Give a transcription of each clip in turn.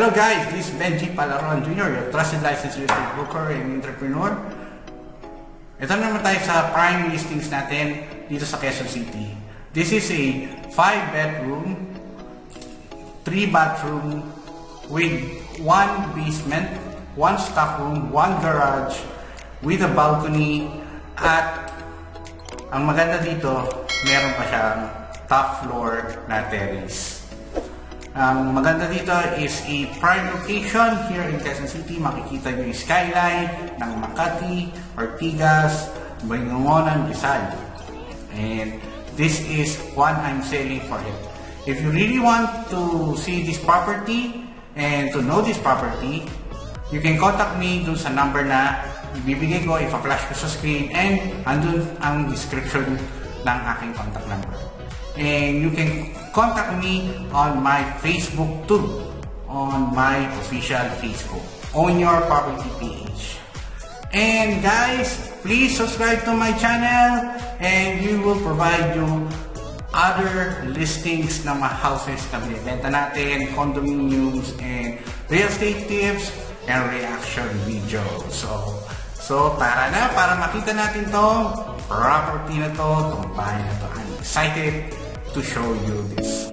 Hello guys, this is Benjie Palaroan Jr., your trusted licensed real estate broker and entrepreneur. Ito naman tayo sa prime listings natin dito sa Quezon City. This is a 5-bedroom, 3-bathroom with 1 basement, 1 stockroom, 1 garage with a balcony, at ang maganda dito, meron pa siyang top floor na terrace. Ang maganda dito is a prime location here in Quezon City. Makikita nyo yung skyline ng Makati, Ortigas, Bangungonan, Rizal. And this is what I'm selling for it. If you really want to see this property and to know this property, you can contact me dun sa number na ibibigay ko, ipa-flash ko sa screen, and andun ang description ng aking contact number. And you can contact me on my Facebook too, on my official Facebook, on your property page. And guys, please subscribe to my channel and we will provide you other listings ng mga houses na binibenta natin, condominiums, and real estate tips and reaction videos. So tara na, para makita natin tong property na to, tong bahay na to. I'm excited to show you this.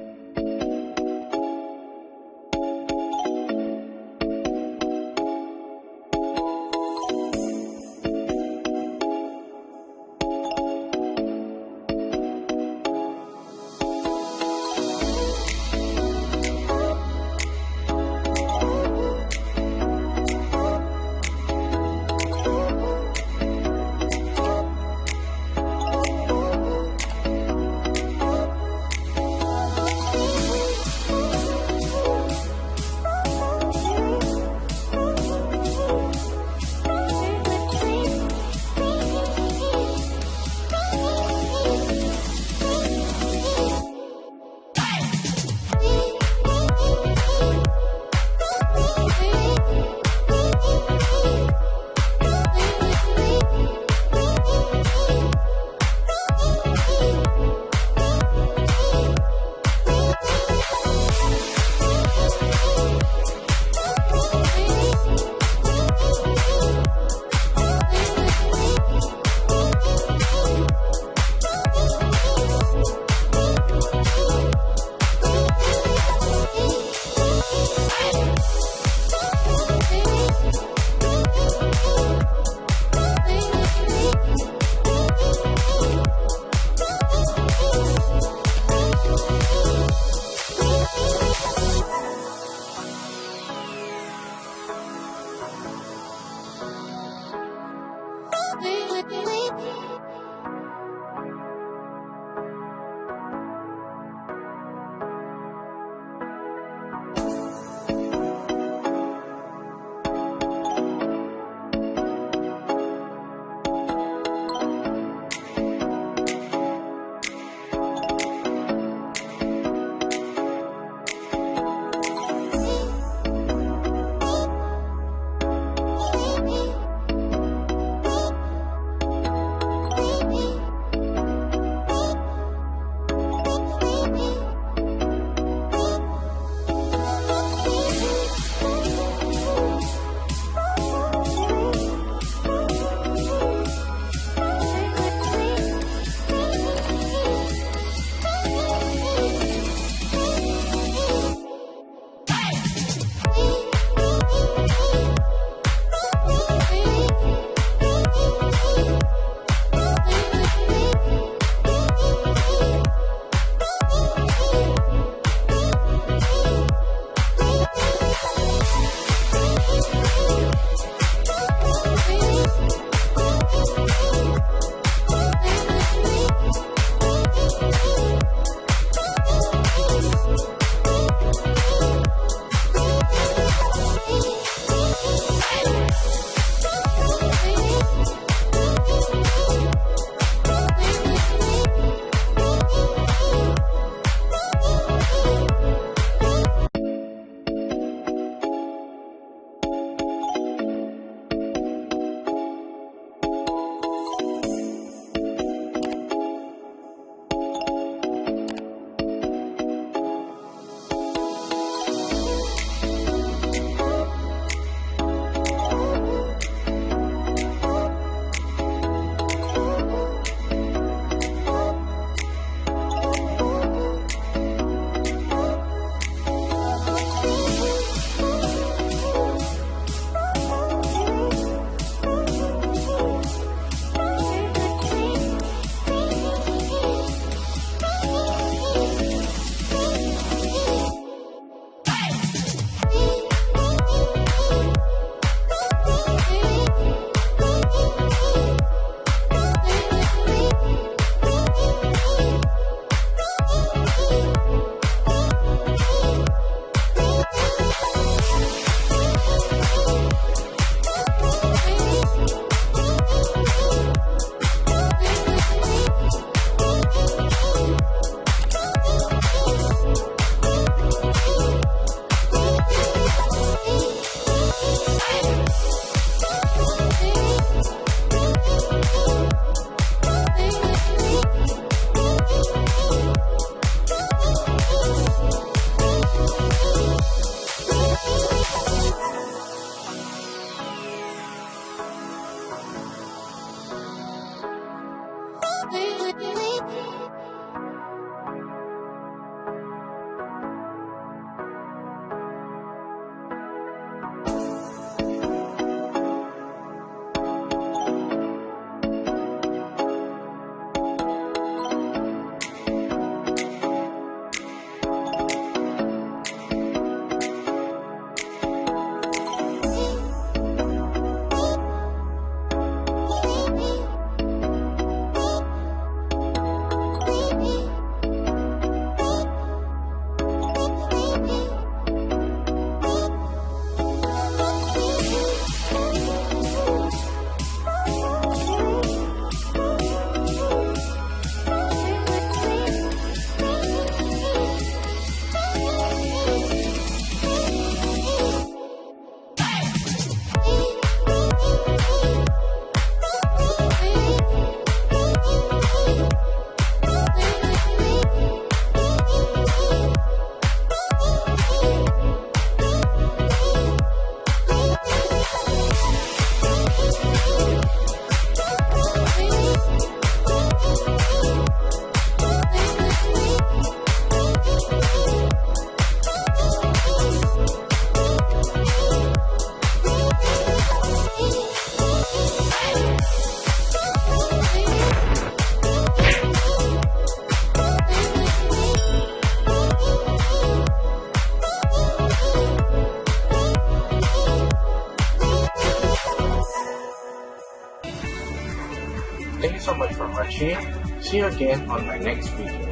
Thank you so much for watching. See you again on my next video.